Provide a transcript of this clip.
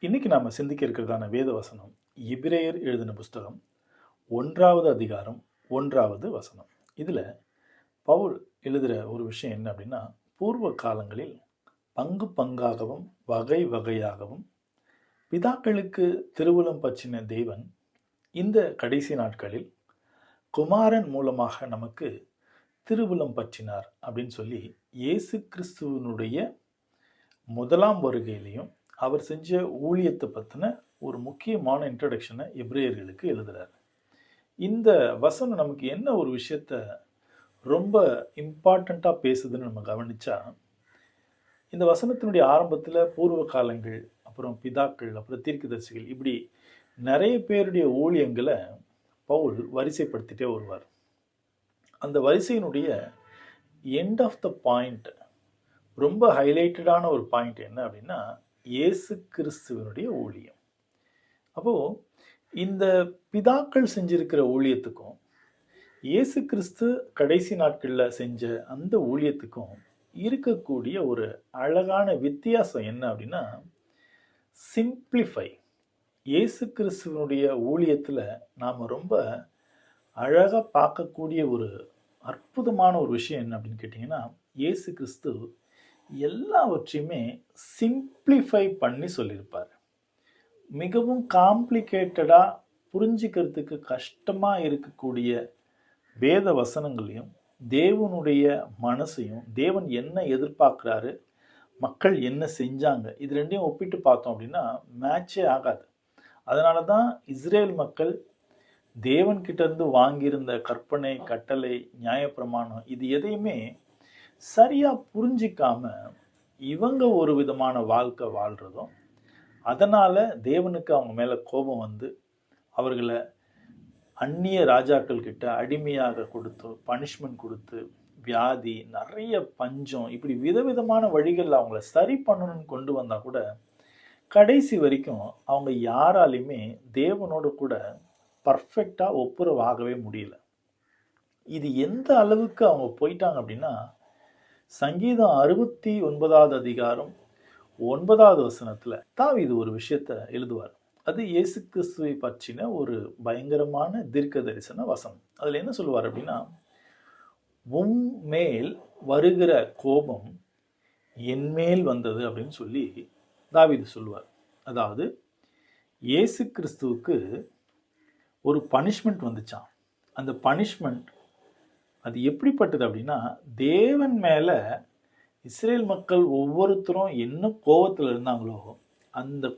இன்னைக்கு நாம சிந்திக்க இருக்கிறதான வேத வசனம் எபிரேயர் எழுதின புஸ்தகம் 1வது அதிகாரம் 1வது வசனம். இதுல பவுல் எழுதுகிற ஒரு விஷயம் என்ன அப்படின்னா, பூர்வ காலங்களில் பங்கு பங்காகவும் வகை வகையாகவும் பிதாக்களுக்கு திருவுளம் பற்றின தேவன் இந்த கடைசி நாட்களில் குமாரன் மூலமாக நமக்கு திருவுளம் பற்றினார் அப்படின்னு சொல்லி இயேசு கிறிஸ்துவனுடைய முதலாம் வருகையிலையும் அவர் செஞ்ச ஊழியத்தை பற்றின ஒரு முக்கியமான இன்ட்ரடக்ஷனை எபிரேயர்களுக்கு எழுதுறார். இந்த வசனம் நமக்கு என்ன ஒரு விஷயத்த ரொம்ப இம்பார்ட்டண்ட்டாக பேசுதுன்னு நம்ம கவனிச்சா, இந்த வசனத்தினுடைய ஆரம்பத்தில் பூர்வ காலங்கள், அப்புறம் பிதாக்கள், அப்புறம் தீர்க்கதரிசிகள், இப்படி நிறைய பேருடைய ஊழியங்களை பவுல் வரிசைப்படுத்திட்டே வருவார். அந்த வரிசையினுடைய எண்ட் ஆஃப் த பாயிண்ட், ரொம்ப ஹைலைட்டடான ஒரு பாயிண்ட் என்ன அப்படின்னா, இயேசு கிறிஸ்துவனுடைய ஊழியம். அப்போது இந்த பிதாக்கள் செஞ்சிருக்கிற ஊழியத்துக்கும் இயேசு கிறிஸ்து கடைசி நாட்களில் செஞ்ச அந்த ஊழியத்துக்கும் இருக்கக்கூடிய ஒரு அழகான வித்தியாசம் என்ன அப்படின்னா, சிம்பிளிஃபை. இயேசு கிறிஸ்துவனுடைய ஊழியத்தில் நாம் ரொம்ப அழகாக பார்க்கக்கூடிய ஒரு அற்புதமான ஒரு விஷயம் என்ன அப்படின்னு கேட்டிங்கன்னா, இயேசு கிறிஸ்து எல்லாவற்றையுமே சிம்பிளிஃபை பண்ணி சொல்லியிருப்பார். மிகவும் காம்ப்ளிகேட்டடாக புரிஞ்சிக்கிறதுக்கு கஷ்டமாக இருக்கக்கூடிய வேத வசனங்களையும் தேவனுடைய மனசையும், தேவன் என்ன எதிர்பார்க்குறாரு, மக்கள் என்ன செஞ்சாங்க, இது ரெண்டையும் ஒப்பிட்டு பார்த்தோம் அப்படின்னா மேட்சே ஆகாது. அதனால தான் இஸ்ரேல் மக்கள் தேவன்கிட்ட இருந்து வாங்கியிருந்த கற்பனை, கட்டளை, நியாயப்பிரமாணம் இது எதையுமே சரியாக புரிஞ்சிக்காம இவங்க ஒரு விதமான வாழ்க்கை வாழ்கிறதும், அதனால் தேவனுக்கு அவங்க மேலே கோபம் வந்து அவர்களை அந்நிய ராஜாக்கள் கிட்ட அடிமையாக கொடுத்து, பனிஷ்மெண்ட் கொடுத்து, வியாதி, நிறைய பஞ்சம், இப்படி விதவிதமான வழிகளில் அவங்கள சரி பண்ணணும்னு கொண்டு வந்தால் கூட கடைசி வரைக்கும் அவங்க யாராலையுமே தேவனோடு கூட பர்ஃபெக்டாக ஒப்புரவாகவே முடியல. இது எந்த அளவுக்கு அவங்க போயிட்டாங்க அப்படின்னா, சங்கீதம் 69வது அதிகாரம் 9வது வசனத்தில் தாவீது ஒரு விஷயத்தை எழுதுவார். அது இயேசு கிறிஸ்துவை பற்றின ஒரு பயங்கரமான தீர்க்க தரிசன வசனம். அதில் என்ன சொல்லுவார் அப்படின்னா, உன் மேல் வருகிற கோபம் என்மேல் வந்தது அப்படின்னு சொல்லி தாவீது சொல்லுவார். அதாவது இயேசு கிறிஸ்துவுக்கு ஒரு பனிஷ்மெண்ட் வந்துச்சான். அந்த பனிஷ்மெண்ட் அது எப்படிப்பட்டது அப்படின்னா, தேவன் மேலே இஸ்ரேல் மக்கள் ஒவ்வொருத்தரும் என்ன கோபத்தில் இருந்தாங்களோ அந்த